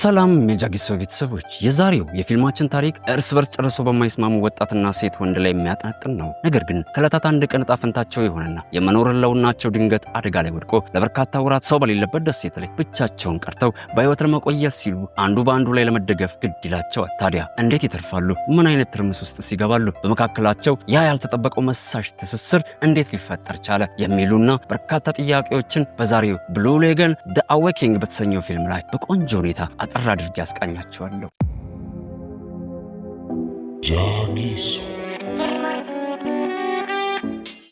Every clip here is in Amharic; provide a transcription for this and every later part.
ሰላም የጃጊሶ ቤተሰቦች የዛሬው የፊልማችን ታሪክ እርስ በርስ ጨርሶ በማይስማሙ ወጣትና ሴት ወንድ ላይ የሚያጠነጥን ነው። ነገር ግን ከዕለታት አንድ ቀን ዕጣ ፈንታቸው የሆነና የመኖር ህልውናቸው ድንገት አደጋ ላይ ወድቆ ለበርካታ ወራት ሰው በሌለበት ደሴት ላይ ብቻቸውን ቀርተው በህይወት ለመቆየት ሲሉ አንዱ በአንዱ ላይ ለመደገፍ ግድ ይላቸዋል። ታዲያ እንዴት ይተርፋሉ? ምን አይነት ትርምስ ውስጥ ይገባሉ? በመካከላቸው ያ ያልተጠበቀው መሳሽ ትስስር እንዴት ሊፈጠር ቻለ? የሚሉና በርካታ ጥያቄዎችን በዛሬው ብሉ ሌገን ዘ አዌኪንግ በተሰኘው ፊልም ላይ በቆንጆ ሁኔታ አጠር አድርጌ ያስቃኛቸዋለሁ። ጃጊሶ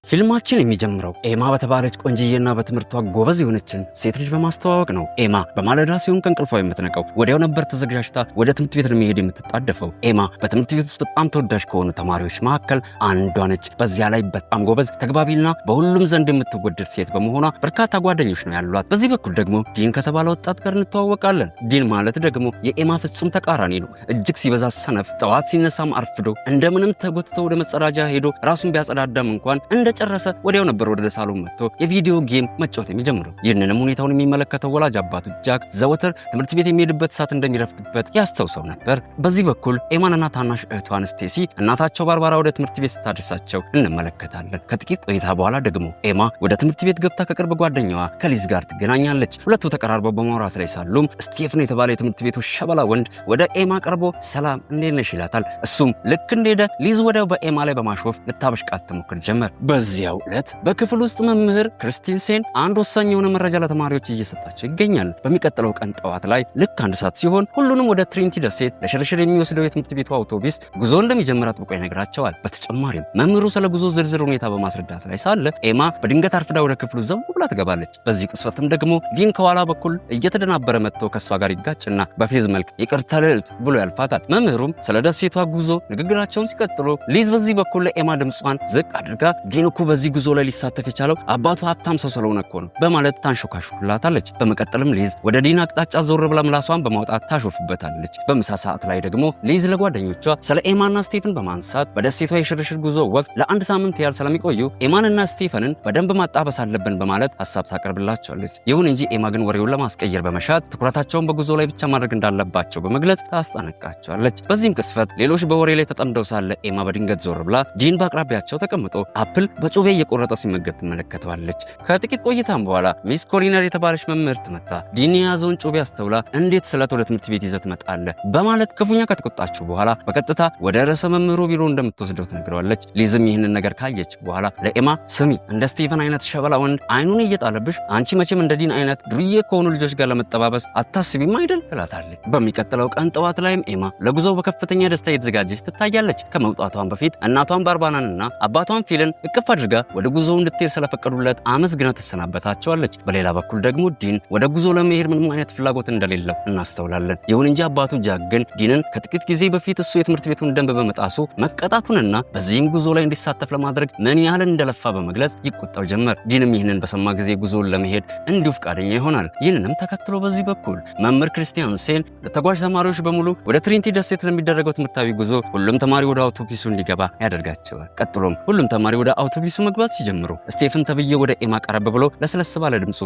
ፊልማችን የሚጀምረው ኤማ በተባለች ቆንጅዬና በትምህርቷ ጎበዝ የሆነችን ሴት ልጅ በማስተዋወቅ ነው። ኤማ በማለዳ ሲሆን ከእንቅልፏ የምትነቀው ወዲያው ነበር ተዘጋጅታ ወደ ትምህርት ቤት ለመሄድ የምትጣደፈው። ኤማ በትምህርት ቤት ውስጥ በጣም ተወዳጅ ከሆኑ ተማሪዎች መካከል አንዷ ነች። በዚያ ላይ በጣም ጎበዝ፣ ተግባቢና በሁሉም ዘንድ የምትወደድ ሴት በመሆኗ በርካታ ጓደኞች ነው ያሏት። በዚህ በኩል ደግሞ ዲን ከተባለ ወጣት ጋር እንተዋወቃለን። ዲን ማለት ደግሞ የኤማ ፍጹም ተቃራኒ ነው። እጅግ ሲበዛ ሰነፍ፣ ጠዋት ሲነሳም አርፍዶ፣ እንደምንም ተጎትቶ ወደ መጸዳጃ ሄዶ ራሱን ቢያጸዳዳም እንኳን ጨረሰ ወዲያው ነበር ወደ ሳሎን መጥቶ የቪዲዮ ጌም መጫወት የሚጀምረው። ይህንንም ሁኔታውን የሚመለከተው ወላጅ አባቱ ጃክ ዘወትር ትምህርት ቤት የሚሄድበት ሰዓት እንደሚረፍድበት ያስተውሰው ነበር። በዚህ በኩል ኤማንና ታናሽ እህቷን ስቴሲ እናታቸው ባርባራ ወደ ትምህርት ቤት ስታደርሳቸው እንመለከታለን። ከጥቂት ቆይታ በኋላ ደግሞ ኤማ ወደ ትምህርት ቤት ገብታ ከቅርብ ጓደኛዋ ከሊዝ ጋር ትገናኛለች። ሁለቱ ተቀራርበው በማውራት ላይ ሳሉም ስቲፈን የተባለ የትምህርት ቤቱ ሸበላ ወንድ ወደ ኤማ ቀርቦ ሰላም እንዴት ነሽ ይላታል። እሱም ልክ እንደሄደ ሊዝ ወዲያው በኤማ ላይ በማሾፍ ልታበሽቃት ትሞክር ጀመር። በዚያው ዕለት በክፍል ውስጥ መምህር ክርስቲንሴን አንድ ወሳኝ የሆነ መረጃ ለተማሪዎች እየሰጣቸው ይገኛል። በሚቀጥለው ቀን ጠዋት ላይ ልክ 1 ሰዓት ሲሆን ሁሉንም ወደ ትሪኒቲ ደሴት ለሽርሽር የሚወስደው የትምህርት ቤቱ አውቶቡስ ጉዞ እንደሚጀምር አጥብቆ ይነግራቸዋል። በተጨማሪም መምህሩ ስለ ጉዞ ዝርዝር ሁኔታ በማስረዳት ላይ ሳለ ኤማ በድንገት አርፍዳ ወደ ክፍሉ ዘው ብላ ትገባለች። በዚህ ቅጽበትም ደግሞ ዲን ከኋላ በኩል እየተደናበረ መጥቶ ከሷ ጋር ይጋጭና በፌዝ መልክ ይቅርታ ልዕልት ብሎ ያልፋታል። መምህሩም ስለ ደሴቷ ጉዞ ንግግራቸውን ሲቀጥሉ ሊዝ በዚህ በኩል ለኤማ ድምጿን ዝቅ አድርጋ ዲን እኮ በዚህ ጉዞ ላይ ሊሳተፍ የቻለው አባቱ ሀብታም ሰው ስለሆነ እኮ ነው በማለት ታንሾካሾክላታለች። በመቀጠልም ሊዝ ወደ ዲን አቅጣጫ ዞር ብላ ምላሷን በማውጣት ታሾፍበታለች። በምሳ ሰዓት ላይ ደግሞ ሊዝ ለጓደኞቿ ስለ ኤማና ስቴፈን በማንሳት በደሴቷ የሽርሽር ጉዞ ወቅት ለ1 ሳምንት ያህል ስለሚቆዩ ኤማንና ስቴፈንን በደንብ ማጣበስ አለብን በማለት ሀሳብ ታቀርብላቸዋለች። ይሁን እንጂ ኤማ ግን ወሬውን ለማስቀየር በመሻት ትኩረታቸውን በጉዞ ላይ ብቻ ማድረግ እንዳለባቸው በመግለጽ ታስጠነቅቃቸዋለች። በዚህም ቅስፈት ሌሎች በወሬ ላይ ተጠምደው ሳለ ኤማ በድንገት ዞር ብላ ዲን በአቅራቢያቸው ተቀምጦ አፕል በጩቤ እየቆረጠ ሲመገብ ትመለከተዋለች። ከጥቂት ቆይታም በኋላ ሚስ ኮሊነር የተባለች መምህርት መጣ ዲን የያዘውን ጩቤ አስተውላ እንዴት ስለት ወደ ትምህርት ቤት ይዘት ትመጣለህ በማለት ክፉኛ ከተቆጣችው በኋላ በቀጥታ ወደ ርዕሰ መምህሩ ቢሮ እንደምትወስደው ትነግረዋለች። ሊዝም ይህንን ነገር ካየች በኋላ ለኤማ ስሚ፣ እንደ ስቲፈን አይነት ሸበላ ወንድ አይኑን እየጣለብሽ አንቺ መቼም እንደ ዲን አይነት ዱርዬ ከሆኑ ልጆች ጋር ለመጠባበስ አታስቢም አይደል ትላታለች። በሚቀጥለው ቀን ጠዋት ላይም ኤማ ለጉዞው በከፍተኛ ደስታ የተዘጋጀች ትታያለች። ከመውጣቷን በፊት እናቷን ባርባናንና አባቷን ፊልን እቅፍ አድርጋ ወደ ጉዞው እንድትሄድ ስለፈቀዱለት አመስግና ትሰናበታቸዋለች። በሌላ በኩል ደግሞ ዲን ወደ ጉዞ ለመሄድ ምንም አይነት ፍላጎት እንደሌለው እናስተውላለን። ይሁን እንጂ አባቱ ጃክ ግን ዲንን ከጥቂት ጊዜ በፊት እሱ የትምህርት ቤቱን ደንብ በመጣሱ መቀጣቱንና በዚህም ጉዞ ላይ እንዲሳተፍ ለማድረግ ምን ያህል እንደለፋ በመግለጽ ይቆጣው ጀመር። ዲንም ይህንን በሰማ ጊዜ ጉዞውን ለመሄድ እንዲሁ ፈቃደኛ ይሆናል። ይህንንም ተከትሎ በዚህ በኩል መምህር ክርስቲያንሴን ለተጓዥ ተማሪዎች በሙሉ ወደ ትሪኒቲ ደሴት ለሚደረገው ትምህርታዊ ጉዞ ሁሉም ተማሪ ወደ አውቶቡሱ እንዲገባ ያደርጋቸዋል። ቀጥሎም ሁሉም ተማሪ ወደ አውቶቡሱ መግባት ሲጀምሩ ስቴፈን ተብዬ ወደ ኤማ ቀረብ ብሎ ለስለስ ባለ ድምፁ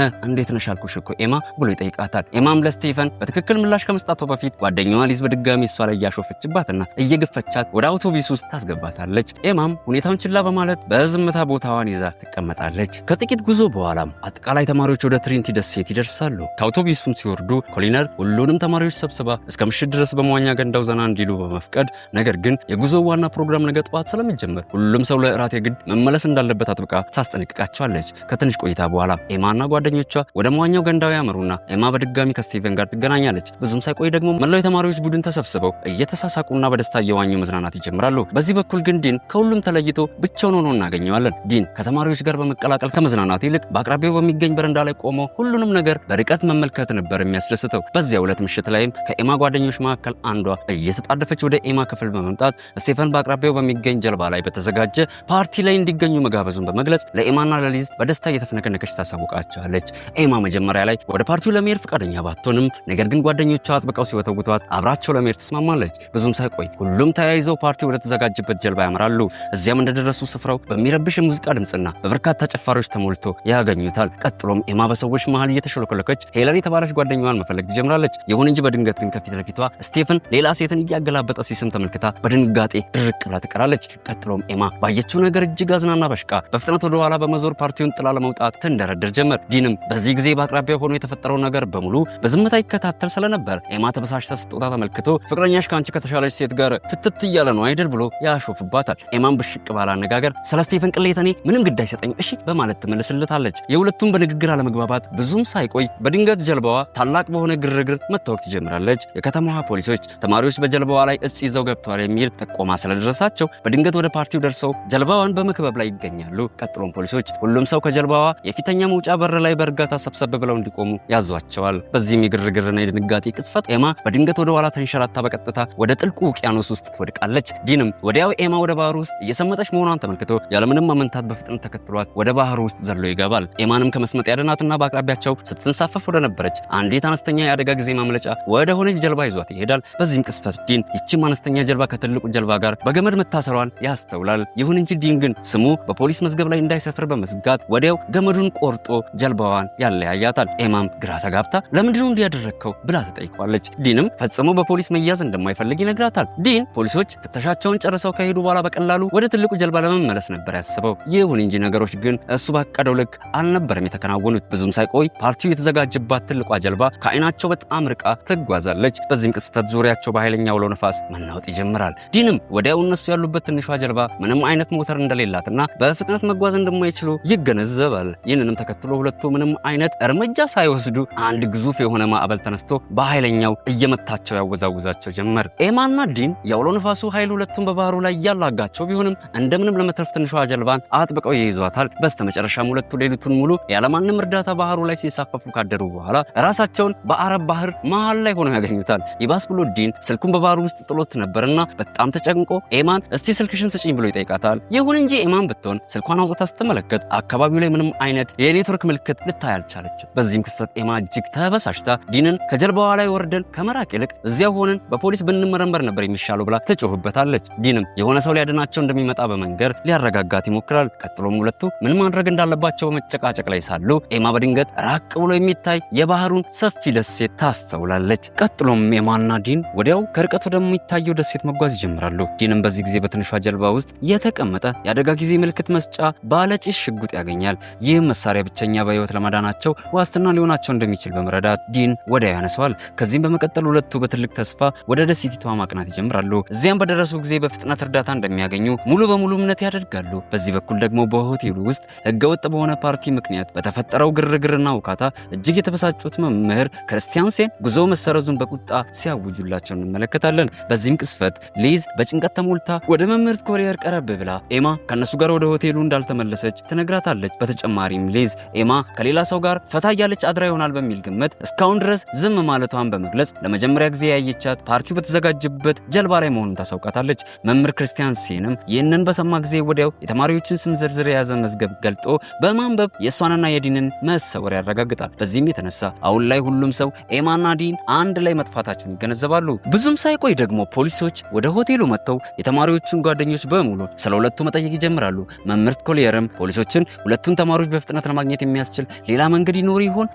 እንዴት ነሽ አልኩሽ እኮ ኤማ ብሎ ይጠይቃታል። ኤማም ለስቴፈን በትክክል ምላሽ ከመስጣቷ በፊት ጓደኛዋ ሊዝ በድጋሚ እሷ ላይ እያሾፈችባትና እየገፈቻት ወደ አውቶቡስ ውስጥ ታስገባታለች። ኤማም ሁኔታውን ችላ በማለት በዝምታ ቦታዋን ይዛ ትቀመጣለች። ከጥቂት ጉዞ በኋላም አጠቃላይ ተማሪዎች ወደ ትሪኒቲ ደሴት ይደርሳሉ። ከአውቶቡሱም ሲወርዱ ኮሊነር ሁሉንም ተማሪዎች ሰብስባ እስከ ምሽት ድረስ በመዋኛ ገንዳው ዘና እንዲሉ በመፍቀድ ነገር ግን የጉዞው ዋና ፕሮግራም ነገ ጠዋት ስለሚጀምር ሁሉም ሰው ለእራት የግድ መመለስ እንዳለበት አጥብቃ ታስጠነቅቃቸዋለች። ከትንሽ ቆይታ በኋላ ኤማና ጓደኞቿ ወደ መዋኛው ገንዳው ያመሩና ኤማ በድጋሚ ከስቲፈን ጋር ትገናኛለች። ብዙም ሳይቆይ ደግሞ መላው የተማሪዎች ቡድን ተሰብስበው እየተሳሳቁና በደስታ እየዋኙ መዝናናት ይጀምራሉ። በዚህ በኩል ግን ዲን ከሁሉም ተለይቶ ብቻውን ሆኖ እናገኘዋለን። ዲን ከተማሪዎች ጋር በመቀላቀል ከመዝናናት ይልቅ በአቅራቢያው በሚገኝ በረንዳ ላይ ቆሞ ሁሉንም ነገር በርቀት መመልከት ነበር የሚያስደስተው። በዚያው ዕለት ምሽት ላይም ከኤማ ጓደኞች መካከል አንዷ እየተጣደፈች ወደ ኤማ ክፍል በመምጣት ስቲፈን በአቅራቢያው በሚገኝ ጀልባ ላይ በተዘጋጀ ፓርቲ ላይ እንዲገኙ መጋበዙን በመግለጽ ለኤማና ለሊዝ በደስታ እየተፈነከነከች ታሳውቃቸዋለች። ኤማ መጀመሪያ ላይ ወደ ፓርቲው ለመሄድ ፈቃደኛ ባትሆንም ነገር ግን ጓደኞቿ አጥብቀው ሲወተውቷት አብራቸው ለመሄድ ተስማማለች። ብዙም ሳይቆይ ሁሉም ተያይዘው ፓርቲው ወደ ተዘጋጀበት ጀልባ ያመራሉ። እዚያም እንደደረሱ ስፍራው በሚረብሽ የሙዚቃ ድምጽና በበርካታ ጨፋሪዎች ተሞልቶ ያገኙታል። ቀጥሎም ኤማ በሰዎች መሃል እየተሽለኮለከች ሄለን የተባለች ጓደኛዋን መፈለግ ትጀምራለች። ይሁን እንጂ በድንገት ግን ከፊት ለፊቷ ስቴፈን ሌላ ሴትን እያገላበጠ ሲስም ተመልክታ በድንጋጤ ድርቅ ብላ ትቀራለች። ቀጥሎም ኤማ ባየችው ነገር እጅግ አዝናና በሽቃ በፍጥነት ወደ ኋላ በመዞር ፓርቲውን ጥላ ለመውጣት ትንደረደር ጀመር። ዲንም በዚህ ጊዜ በአቅራቢያው ሆኖ የተፈጠረው ነገር በሙሉ በዝምታ ይከታተል ስለነበር ኤማ ተበሳሽታ ስትወጣ ተመልክቶ ፍቅረኛሽ ከአንቺ ከተሻለች ሴት ጋር ፍትት እያለ ነው አይደል ብሎ ያሾፍባታል። ኤማን ብሽቅ ባለ አነጋገር ስለ ስቴፈን ቅሌት እኔ ምንም ግድ አይሰጠኝም እሺ በማለት ትመልስለታለች። የሁለቱም በንግግር አለመግባባት ብዙም ሳይቆይ በድንገት ጀልባዋ ታላቅ በሆነ ግርግር መታወቅ ትጀምራለች። የከተማዋ ፖሊሶች ተማሪዎች በጀልባዋ ላይ እጽ ይዘው ገብተዋል የሚል ጥቆማ ስለደረሳቸው በድንገት ወደ ፓርቲው ደርሰው ጀልባዋን በመክበብ ላይ ይገኛሉ። ቀጥሎም ፖሊሶች ሁሉም ሰው ከጀልባዋ የፊተኛ መውጫ በር ላይ በእርጋታ ሰብሰብ ብለው እንዲቆሙ ያዟቸዋል። በዚህም የግርግርና የድንጋጤ ቅጽበት ኤማ በድንገት ወደ ኋላ ተንሸራታ በቀጥታ ወደ ጥልቁ ውቅያኖስ ውስጥ ትወድቃለች። ዲንም ወዲያው ኤማ ወደ ባህሩ ውስጥ እየሰመጠች መሆኗን ተመልክቶ ያለምንም ማመንታት በፍጥነት ተከትሏት ወደ ባህሩ ውስጥ ዘሎ ይገባል። ኤማንም ከመስመጥ ያድናትና በአቅራቢያቸው ስትንሳፈፍ ወደ ነበረች አንዲት አነስተኛ የአደጋ ጊዜ ማምለጫ ወደ ሆነች ጀልባ ይዟት ይሄዳል። በዚህም ቅጽበት ዲን ይህችም አነስተኛ ጀልባ ከትልቁ ጀልባ ጋር በገመድ መታሰሯን ያስተውላል። ይሁን እንጂ ዲን ግን ስሙ በፖሊስ መዝገብ ላይ እንዳይሰፍር በመስጋት ወዲያው ገመዱን ቆርጦ ጀልባዋን ያለያያታል። ኤማም ግራ ተጋብታ ለምንድነው እንዲያደረግከው ብላ ተጠይቋለች። ዲንም ፈጽሞ በፖሊስ መያዝ እንደማይፈልግ ይነግራታል። ዲን ፖሊሶች ፍተሻቸውን ጨርሰው ከሄዱ በኋላ በቀላሉ ወደ ትልቁ ጀልባ ለመመለስ ነበር ያስበው። ይሁን እንጂ ነገሮች ግን እሱ ባቀደው ልክ አልነበረም የተከናወኑት። ብዙም ሳይቆይ ፓርቲው የተዘጋጀባት ትልቋ ጀልባ ከዓይናቸው በጣም ርቃ ትጓዛለች። በዚህም ቅጽበት ዙሪያቸው በኃይለኛ አውሎ ነፋስ መናወጥ ይጀምራል። ዲንም ወዲያው እነሱ ያሉበት ትንሿ ጀልባ ምንም አይነት ሞተር እንደሌላትና በፍጥነት መጓዝ እንደማይችሉ ይገነዘባል። ይህንንም ተከትሎ ሁለቱ ምንም አይነት እርምጃ ሳይወስዱ አንድ ግዙፍ የሆነ ማዕበል ተነስቶ በኃይለኛው እየመታቸው ያወዛውዛቸው ጀመር። ኤማና ዲን የአውሎ ነፋሱ ኃይል ሁለቱም በባህሩ ላይ ያላጋቸው ቢሆንም እንደምንም ለመትረፍ ትንሿ ጀልባን አጥብቀው ይይዟታል። በስተመጨረሻም ሁለቱ ሌሊቱን ሙሉ ያለማንም እርዳታ ባህሩ ላይ ሲሳፈፉ ካደሩ በኋላ ራሳቸውን በአረብ ባህር መሃል ላይ ሆነው ያገኙታል። ይባስ ብሎ ዲን ስልኩን በባህሩ ውስጥ ጥሎት ነበርና በጣም ተጨንቆ ኤማን እስቲ ስልክሽን ስጪኝ ብሎ ይጠይቃታል። ይሁን እንጂ ኤማን ብትሆን ስልኳን አውጥታ ስትመለከት አካባቢው ላይ ምንም አይነት የኔትወርክ ምልክት ልታይ አልቻለችም። በዚህም ክስተት ኤማ እጅግ ተበሳሽታ ዲንን ከጀልባዋ ላይ ወርደን ከመራቅ ይልቅ እዚያው ሆነን በፖሊስ ብንመረመር ነበር የሚሻለው ብላ ትጮህበታለች። ዲንም የሆነ ሰው ሊያድናቸው እንደሚመጣ በመንገር ሊያረጋጋት ይሞክራል። ቀጥሎም ሁለቱ ምን ማድረግ እንዳለባቸው በመጨቃጨቅ ላይ ሳሉ ኤማ በድንገት ራቅ ብሎ የሚታይ የባህሩን ሰፊ ደሴት ታስተውላለች። ቀጥሎም ኤማና ዲን ወዲያው ከርቀት ወደሚታየው ደሴት መጓዝ ይጀምራሉ። ዲንም በዚህ ጊዜ በትንሿ ጀልባ ውስጥ የተቀመጠ የአደጋ ጊዜ ምልክት መስጫ ባለጭስ ሽጉጥ ያገኛል። ይህም መሳሪያ ብቸኛ በህይወት ለማዳናቸው ዋስትና ሊሆናቸው እንደሚችል በመረዳት ዲን ወዲያው ያነሰዋል። ከዚህም በመቀጠል ሁለቱ በትልቅ ተስፋ ወደ ደሴቲቷ ማቅናት ይጀምራሉ። እዚያም በደረሱ ጊዜ በፍጥነት እርዳታ እንደሚያገኙ ሙሉ በሙሉ እምነት ያደርጋሉ። በዚህ በኩል ደግሞ በሆቴሉ ውስጥ ህገወጥ በሆነ ፓርቲ ምክንያት በተፈጠረው ግርግርና ውካታ እጅግ የተበሳጩት መምህር ክርስቲያን ሴን ጉዞ መሰረዙን በቁጣ ሲያውጁላቸው እንመለከታለን። በዚህም ቅስፈት ሊዝ በጭንቀት ተሞልታ ወደ መምህርት ኮሊየር ቀረብ ብላ ኤማ ከነሱ ጋር ወደ ሆቴሉ እንዳልተመለሰች ትነግራታለች። በተጨማሪም ሊዝ ኤማ ከሌላ ሰው ጋር ፈታ እያለች አድራ ይሆናል በሚል ግምት እስካሁን ድረስ ዝም ማለቷን በመግለጽ ለመጀመሪያ ጊዜ ያየቻት ፓርቲው በተዘጋጀበት ጀልባ ላይ መሆኑን ታሳውቃታለች። መምህር ክርስቲያን ሴንም ይህንን በሰማ ጊዜ ወዲያው የተማሪዎችን ስም ዝርዝር የያዘ መዝገብ ገልጦ በማንበብ የእሷንና የዲንን መሰወር ያረጋግጣል። በዚህም የተነሳ አሁን ላይ ሁሉም ሰው ኤማና ዲን አንድ ላይ መጥፋታቸውን ይገነዘባሉ። ብዙም ሳይቆይ ደግሞ ፖሊሶች ወደ ሆቴሉ መጥተው የተማሪዎቹን ጓደኞች በሙሉ ስለ ሁለቱ መጠየቅ ይጀምራሉ። መምህርት ኮሊየርም ፖሊሶችን ሁለቱን ተማሪዎች በፍጥነት ለማግኘት የሚያስችል ሌላ መንገድ ይኖር ይሆን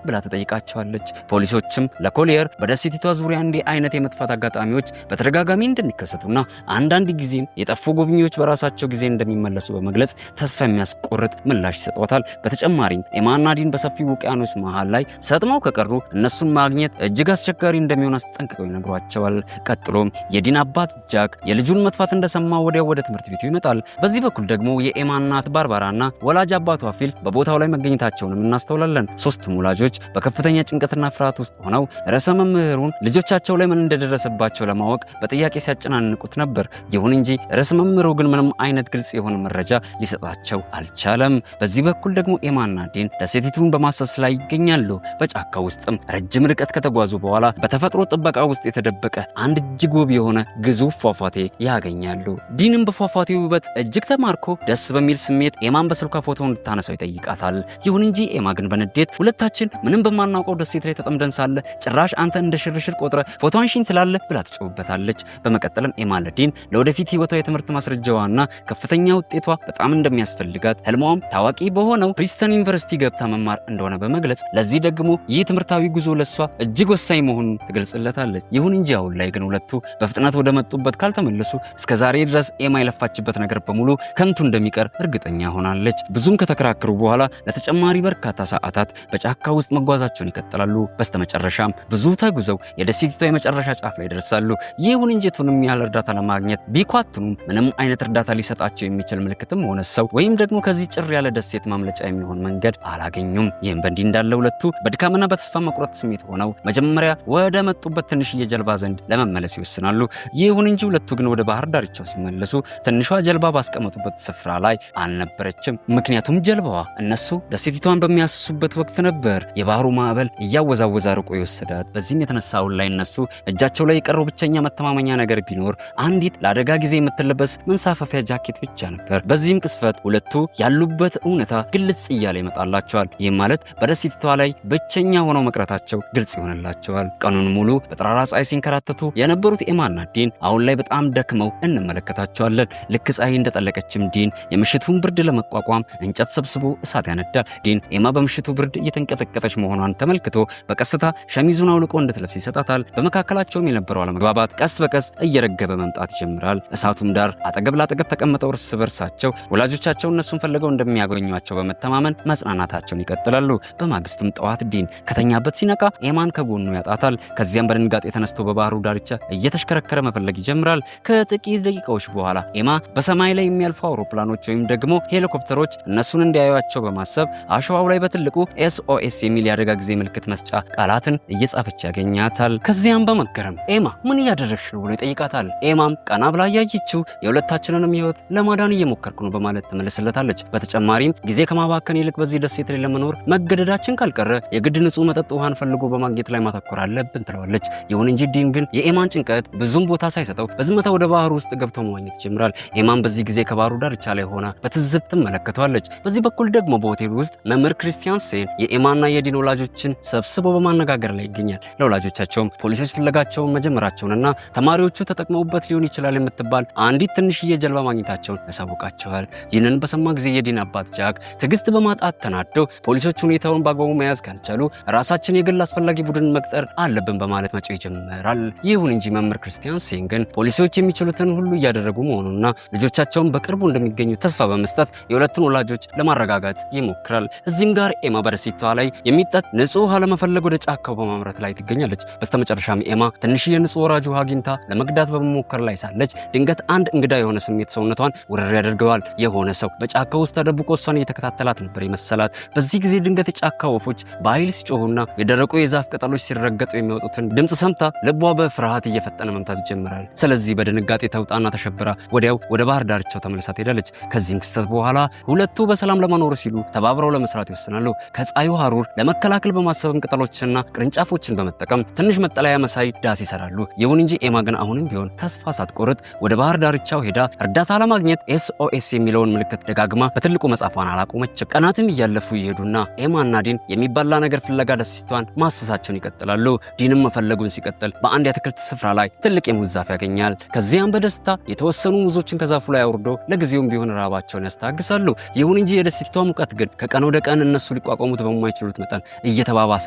ብላ ተጠይቃቸዋለች። ፖሊሶችም ለኮሊየር በደሴቲቷ ዙሪያ እንዲህ አይነት የመጥፋት አጋጣሚዎች በተደጋጋሚ እንደሚከሰቱና አንዳንድ ጊዜም የጠፉ ጎብኚዎች በራሳቸው ጊዜ እንደሚመለሱ በመግለጽ ተስፋ የሚያስቆርጥ ምላሽ ይሰጧታል። በተጨማሪም ኤማና ዲን በሰፊው ውቅያኖስ መሃል ላይ ሰጥመው ከቀሩ እነሱን ማግኘት እጅግ አስቸጋሪ እንደሚሆን አስጠንቅቀው ይነግሯቸዋል። ቀጥሎም የዲን አባት ጃክ የልጁን መጥፋት እንደሰማ ወዲያው ወደ ትምህርት ቤቱ ይመጣል። በዚህ በኩል ደግሞ የኤማ እናት ባርባራና ወላጅ አባቷ ፊል በቦታው ላይ መገኘታቸውንም እናስተውላለን። ሶስቱም ወላጆች በከፍተኛ ጭንቀትና ፍርሃት ውስጥ ሆነው ርዕሰ መምህሩን ልጆቻቸው ላይ ምን እንደደረሰባቸው ለማወቅ በጥያቄ ሲያጨናንቁት ነበር። ይሁን እንጂ ርዕሰ መምህሩ ግን ምንም አይነት ግልጽ የሆነ መረጃ ሊሰጣቸው አልቻለም። በዚህ በኩል ደግሞ ኤማና ዲን ደሴቲቱን በማሰስ ላይ ይገኛሉ። በጫካ ውስጥም ረጅም ርቀት ከተጓዙ በኋላ በተፈጥሮ ጥበቃ ውስጥ የተደበቀ አንድ እጅግ ውብ የሆነ ግዙፍ ፏፏቴ ያገኛሉ። ዲንም በፏፏቴው ውበት እጅግ ተማርኮ ደስ በሚል ስሜት ኤማን በስልኳ ፎቶ እንድታነሳው ይጠይቃታል። ይሁን እንጂ ኤማ ግን በንዴት ሁለታችን ምንም በማናውቀው ደሴት ላይ ተጠምደን ሳለ ጭራሽ አንተ እንደ ሽርሽር ቆጥረ ፎቶ አንሺኝ ትላለህ ብላ ትጮህበታለች። በመቀጠልም ኤማ ለዲን ለወደፊት ህይወቷ የትምህርት ማስረጃዋና ከፍተኛ ውጤቷ በጣም እንደሚያስፈልጋት ህልሟም ታዋቂ በሆነው ፕሪስተን ዩኒቨርሲቲ ገብታ መማር እንደሆነ በመግለጽ ለዚህ ደግሞ ይህ ትምህርታዊ ጉዞ ለሷ እጅግ ወሳኝ መሆኑን ትገልጽለታለች። ይሁን እንጂ አሁን ላይ ግን ሁለቱ በፍጥነት ወደ መጡበት ካልተመለሱ እስከዛሬ ድረስ ኤማ የለፋችበት ነገር በሙሉ ከንቱ እንደሚቀር እርግጠኛ ሆናለች። ብዙም ከተከራከሩ በኋላ ለተጨማሪ በርካታ ሰዓታት በጫካ ውስጥ መጓዛቸውን ይቀጥላሉ። በስተመጨረሻም ብዙ ተጉዘው የደሴቲቷ የመጨረሻ ጫፍ ላይ ይደርሳሉ። ይሁን እንጂ የቱንም ያህል እርዳታ ለማግኘት ቢኳትኑም ምንም አይነት እርዳታ ሊሰጣቸው የሚችል ምልክትም ሆነ ሰው ወይም ደግሞ ከዚህ ጭር ያለ ደሴት ማምለጫ የሚሆን መንገድ አላገኙም። ይህም በእንዲህ እንዳለ ሁለቱ በድካምና በተስፋ መቁረጥ ስሜት ሆነው መጀመሪያ ወደ መጡበት ትንሽዬ ጀልባ ዘንድ ለመመለስ ይወስናሉ። ይሁን እንጂ ሁለቱ ግን ወደ ባህር ዳርቻው ሲመለሱ ትንሿ ጀልባ ባስቀመጡበት ስፍራ ላይ አልነበረችም። ምክንያቱም ጀልባዋ እነሱ ደሴቲቷን በሚያስሱበት ወቅት ነበር የባህሩ ማዕበል እያወዛወዛ ርቆ ይወሰዳት። በዚህም የተነሳ አሁን ላይ እነሱ እጃቸው ላይ የቀረው ብቸኛ መተማመኛ ነገር ቢኖር አንዲት ለአደጋ ጊዜ የምትለበስ መንሳፈፊያ ጃኬት ብቻ ነበር። በዚህም ቅስፈት ሁለቱ ያሉበት እውነታ ግልጽ እያለ ይመጣላቸዋል። ይህም ማለት በደሴቲቷ ላይ ብቸኛ ሆነው መቅረታቸው ግልጽ ይሆንላቸዋል። ቀኑን ሙሉ በጠራራ ፀሐይ ሲንከራተቱ የነበሩት ኤማና ዲን አሁን ላይ በጣም ደክመው እንመለከታቸዋለን። ልክ ፀሐይ እንደጠለቀችም ዲን የምሽቱን ብርድ ለመቋቋም እንጨት ሰብስቦ እሳት ያነዳል። ዲን ኤማ በምሽቱ ብርድ እየተንቀጠቀጠች መሆኗን ተመልክቶ በቀስታ ሸሚዙን አውልቆ እንድትለብስ ይሰጣታል። በመካከላቸውም የነበረው አለመግባባት ቀስ በቀስ እየረገበ መምጣት ይጀምራል። እሳቱም ዳር አጠገብ ላጠገብ ተቀምጠው እርስ በርሳቸው ወላጆቻቸው እነሱን ፈልገው እንደሚያገኟቸው በመተማመን መጽናናታቸውን ይቀጥላሉ። በማግስቱም ጠዋት ዲን ከተኛበት ሲነቃ ኤማን ከጎኑ ያጣታል። ከዚያም በድንጋጤ ተነስቶ በባህሩ ዳርቻ እየተሽከረከረ መፈለግ ይጀምራል። ከጥቂት ደቂቃዎች በኋላ ኤማ በሰማይ ላይ የሚያልፉ አውሮፕላኖች ወይም ደግሞ ሄሊኮፕተሮች እነሱን እንዲያዩአቸው በማሰብ አሸዋው ላይ በትልቁ SOS የሚል የአደጋ ጊዜ ምልክት መስጫ ቃላትን እየጻፈች ያገኛታል። ከዚያም በመገረም ኤማ ምን እያደረግሽ ነው ብሎ ይጠይቃታል። ኤማም ቀና ብላ ያየችው የሁለታችንንም ህይወት ለማዳን እየሞከርኩ ነው በማለት ትመልስለታለች። በተጨማሪም ጊዜ ከማባከን ይልቅ በዚህ ደሴት ላይ ለመኖር መገደዳችን ካልቀረ የግድ ንጹህ መጠጥ ውሃን ፈልጎ በማግኘት ላይ ማተኮር አለብን ትለዋለች። ይሁን እንጂ ዲን ግን የኤማን ጭንቀት ብዙም ቦታ ሳይሰጠው በዝምታ ወደ ባህሩ ውስጥ ገብቶ መዋኘት ይጀምራል። ኤማን በዚህ ጊዜ ከባህሩ ዳርቻ ላይ ሆና በትዝብት ትመለከተዋለች። በዚህ በኩል ደግሞ በሆቴል ውስጥ መምህር ክሪስቲያን ሴን የኤማና የዲን ወላጆችን ሰብስበው በማነጋገር ላይ ይገኛል። ለወላጆቻቸውም ፖሊሶች ፍለጋቸውን መጀመራቸውንና ተማሪዎቹ ተጠቅመውበት ሊሆን ይችላል የምትባል አንዲት ትንሽዬ ጀልባ ማግኘታቸውን ያሳውቃቸዋል። ይህንን በሰማ ጊዜ የዲን አባት ጃክ ትዕግስት በማጣት ተናደው ፖሊሶች ሁኔታውን በአግባቡ መያዝ ካልቻሉ ራሳችን የግል አስፈላጊ ቡድን መቅጠር አለብን በማለት መጮህ ይጀምራል። ይሁን እንጂ መምህር ክርስቲያን ሴን ግን ፖሊሶች የሚችሉትን ሁሉ እያደረጉ መሆኑንና ልጆቻቸውን በቅርቡ እንደሚገኙ ተስፋ በመስጠት የሁለቱን ወላጆች ለማረጋጋት ይሞክራል። እዚህም ጋር ኤማ በደሴቷ ላይ የሚጠጥ ንጹህ ውሃ ለመፈለግ ወደ ጫካው በማምራት ላይ ትገኛለች። በስተመጨረሻም ኤማ ትንሽዬ ንጹህ ወራጅ ውሃ አግኝታ ለመቅዳት በመሞከር ላይ ሳለች ድንገት አንድ እንግዳ የሆነ ስሜት ሰውነቷን ውርር ያደርገዋል። የሆነ ሰው በጫካው ውስጥ ተደብቆ እሷን እየተከታተላት ነበር የመሰላት። በዚህ ጊዜ ድንገት የጫካ ወፎች በኃይል ሲጮሁና የደረቁ የዛፍ ቅጠሎች ሲረገጡ የሚወጡትን ድምፅ ሰምታ ልቧ በፍርሃት እየፈጠነ መምታት ይጀምራል። ስለዚህ በድንጋጤ ተውጣና ተሸብራ ወዲያው ወደ ባህር ዳርቻው ተመልሳ ትሄዳለች። ከዚህም ክስተት በኋላ ሁለቱ በሰላም ለመኖር ሲሉ ተባብረው ለመስራት ይወስናሉ። ከፀሐዩ ሐሩር ለመከላከል በማሰብም ቅጠሎችንና ቅርንጫፎችን በመጠቀም ትንሽ መጠለያ መሳይ ዳስ ይሰራሉ። ይሁን እንጂ ኤማ ግን አሁንም ቢሆን ተስፋ ሳትቆርጥ ወደ ባህር ዳርቻው ሄዳ እርዳታ ለማግኘት SOS የሚለውን ምልክት ደጋግማ በትልቁ መጻፏን አላቆመችም። ቀናትም እያለፉ ይሄዱና ኤማና ዲን የሚባላ ነገር ፍለጋ ደሴቷን ማሰሳቸውን ይቀጥላሉ። ዲንም መፈለጉን ሲቀጥል በአንድ የአትክልት ስፍራ ላይ ትልቅ የሙዝ ዛፍ ያገኛል። ከዚያም በደስታ የተወሰኑ ሙዞችን ከዛፉ ላይ አውርዶ ለጊዜውም ቢሆን ራባቸውን ያስታግሳሉ። ይሁን እንጂ የደሴቷ ሙቀት ግን ከቀን ወደ ቀን እነሱ ሊቋቋሙት በማይችሉት መጠን እየተባባሰ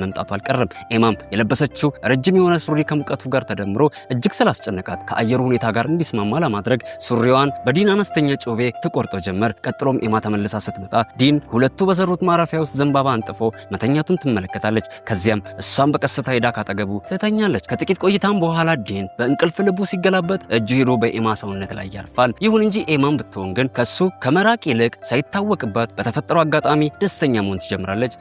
መምጣቱ አልቀረም። ኤማም የለበሰችው ረጅም የሆነ ሱሪ ከሙቀቱ ጋር ተደምሮ እጅግ ስላስጨነቃት ከአየሩ ሁኔታ ጋር እንዲስማማ ለማድረግ ሱሪዋን በዲን አነስተኛ ጮቤ ትቆርጦ ጀመር። ቀጥሎም ኤማ ተመልሳ ስትመጣ ዲን ሁለቱ በሰሩት ማረፊያ ውስጥ ዘንባባ አንጥፎ መተኛቱን ትመለከታለች። ከዚያም እሷን በቀስታ ሄዳ ካጠገቡ ትተኛለች። ከጥቂት ቆይታም በኋላ ዲን በእንቅልፍ ልቡ ሲገላበት እጁ ሄዶ በኤማ ሰውነት ላይ ያርፋል። ይሁን እንጂ ኤማን ብትሆን ግን ከሱ ከመራቅ ይልቅ ሳይታወቅባት በተፈጠረው አጋጣሚ ደስተኛ መሆን ትጀምራለች።